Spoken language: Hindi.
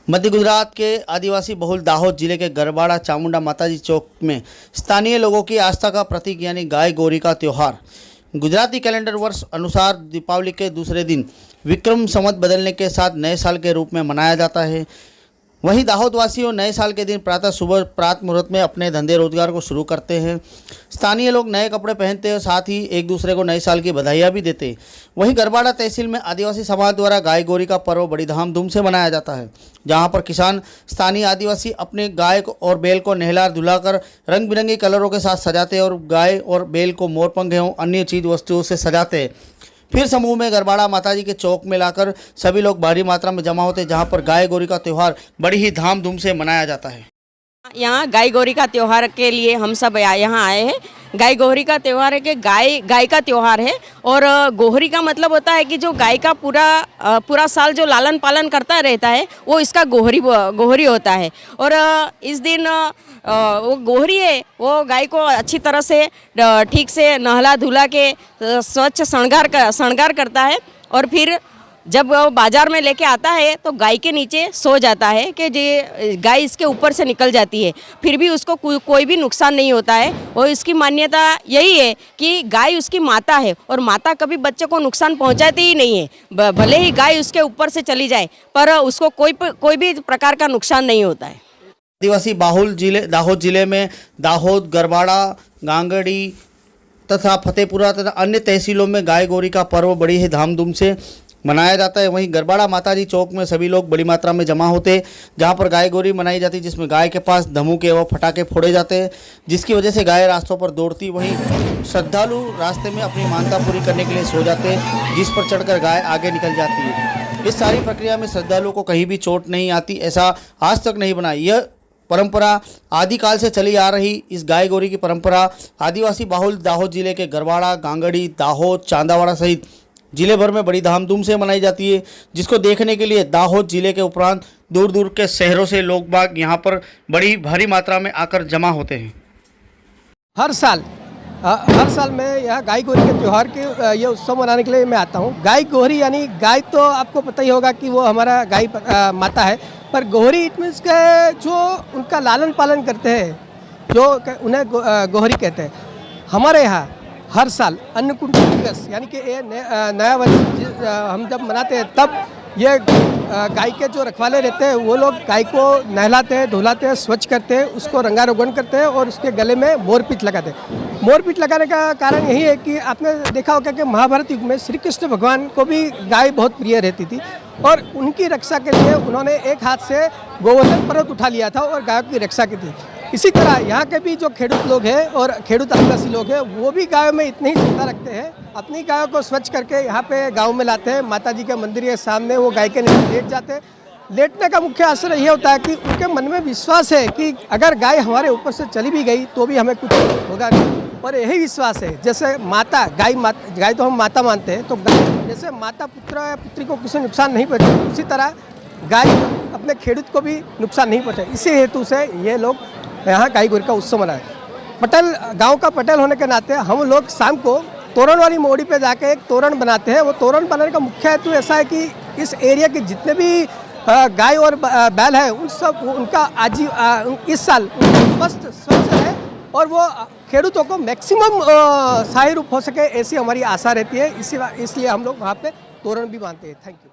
मध्य गुजरात के आदिवासी बहुल दाहोद जिले के गरबाड़ा चामुंडा माताजी चौक में स्थानीय लोगों की आस्था का प्रतीक यानी गाय गौरी का त्यौहार गुजराती कैलेंडर वर्ष अनुसार दीपावली के दूसरे दिन विक्रम संवत बदलने के साथ नए साल के रूप में मनाया जाता है। वहीं दाहोद वासियों नए साल के दिन प्रातः सुबह प्रात मुहूर्त में अपने धंधे रोजगार को शुरू करते हैं। स्थानीय लोग नए कपड़े पहनते हैं, साथ ही एक दूसरे को नए साल की बधाइयाँ भी देते हैं। वहीं गरबाड़ा तहसील में आदिवासी समाज द्वारा गाय गौरी का पर्व बड़ी धामधूम से मनाया जाता है, जहां पर किसान स्थानीय आदिवासी अपने गाय और बैल को नहला धुलाकर रंग बिरंगे कलरों के साथ सजाते हैं और गाय और बैल को मोरपंख एवं अन्य चीज वस्तुओं से सजाते हैं। फिर समूह में गरबाड़ा माताजी के चौक में लाकर सभी लोग भारी मात्रा में जमा होते हैं, जहां पर गाय गौरी का त्यौहार बड़ी ही धामधूम से मनाया जाता है। यहाँ गाय गौरी का त्यौहार के लिए हम सब यहाँ आए हैं। गाय गौरी का त्यौहार है कि गाय का त्यौहार है और गोहरी का मतलब होता है कि जो गाय का पूरा साल जो लालन पालन करता रहता है वो इसका गोहरी होता है। और इस दिन वो गोहरी है वो गाय को अच्छी तरह से ठीक से नहला धुला के स्वच्छ श्रृंगार करता है और फिर जब वो बाज़ार में लेके आता है तो गाय के नीचे सो जाता है कि गाय इसके ऊपर से निकल जाती है, फिर भी उसको कोई भी नुकसान नहीं होता है। और इसकी मान्यता यही है कि गाय उसकी माता है और माता कभी बच्चे को नुकसान पहुंचाती ही नहीं है। भले ही गाय उसके ऊपर से चली जाए पर उसको कोई भी प्रकार का नुकसान नहीं होता है। आदिवासी बाहुल जिले दाहोद जिले में दाहोद, गरबाड़ा, गांगड़ी तथा फतेहपुरा तथा अन्य तहसीलों में गाय गौरी का पर्व बड़ी ही धामधूम से मनाया जाता है। वहीं गरबाड़ा माताजी चौक में सभी लोग बड़ी मात्रा में जमा होते हैं, जहां पर गाय गौरी मनाई जाती है, जिसमें गाय के पास धमुके व पटाखे फोड़े जाते हैं, जिसकी वजह से गाय रास्तों पर दौड़ती। वहीं श्रद्धालु रास्ते में अपनी मानता पूरी करने के लिए सो जाते हैं, जिस पर चढ़कर गाय आगे निकल जाती है। इस सारी प्रक्रिया में श्रद्धालुओं को कहीं भी चोट नहीं आती, ऐसा आज तक नहीं बना। यह परंपरा आदिकाल से चली आ रही इस गाय गौरी की परंपरा आदिवासी बाहुल दाहोद जिले के गरबाड़ा, गांगड़ी, दाहोद, चांदावाड़ा सहित जिले भर में बड़ी धामधूम से मनाई जाती है, जिसको देखने के लिए दाहोद जिले के उपरांत दूर दूर के शहरों से लोग बाग यहाँ पर बड़ी भारी मात्रा में आकर जमा होते हैं। हर साल मैं यहाँ गाय गौरी के त्यौहार के ये उत्सव मनाने के लिए मैं आता हूँ। गाय गौरी यानी गाय तो आपको पता ही होगा कि वो हमारा गाय माता है, पर गौरी इट मीन्स के जो उनका लालन पालन करते हैं, जो उन्हें गौहरी कहते हैं। हमारे यहाँ हर साल अन्नकूट दिवस यानी कि ये नया वर्ष हम जब मनाते हैं तब ये गाय के जो रखवाले रहते हैं वो लोग गाय को नहलाते हैं, धुलाते हैं, स्वच्छ करते हैं, उसको रंगारोगन करते हैं और उसके गले में मोरपींछ लगाते हैं। मोरपींछ लगाने का कारण यही है कि आपने देखा होगा कि महाभारत युग में श्री कृष्ण भगवान को भी गाय बहुत प्रिय रहती थी और उनकी रक्षा के लिए उन्होंने एक हाथ से गोवर्धन पर्वत उठा लिया था और गायों की रक्षा की थी। इसी तरह यहाँ के भी जो खेडूत लोग हैं और खेडूत आदिवासी लोग हैं वो भी गायों में इतनी ही चिंता रखते हैं। अपनी गायों को स्वच्छ करके यहाँ पे गांव में लाते हैं, माताजी के मंदिर के सामने वो गाय के नीचे लेट जाते हैं। लेटने का मुख्य आश्रय ये होता है कि उनके मन में विश्वास है कि अगर गाय हमारे ऊपर से चली भी गई तो भी हमें कुछ होगा नहीं। और यही विश्वास है, जैसे माता गाय तो हम माता मानते हैं, तो गाय जैसे माता पुत्र या पुत्री को किसी नुकसान नहीं पहुँचाती, उसी तरह गाय अपने खेडूत को भी नुकसान नहीं पहुँचाए। इसी हेतु से ये लोग यहाँ गाय गौरी का उत्सव मनाए। पटेल गांव का पटेल होने के नाते हम लोग शाम को तोरण वाली मोड़ी पे जाके एक तोरण बनाते हैं। वो तोरण बनाने का मुख्य हेतु ऐसा है कि इस एरिया के जितने भी गाय और बैल है उनका इस साल स्वस्थ है और वो खेडूतों को मैक्सिमम सहाय रूप हो सके, ऐसी हमारी आशा रहती है। इसलिए हम लोग वहाँ पे तोरण भी बांधते हैं। Thank you.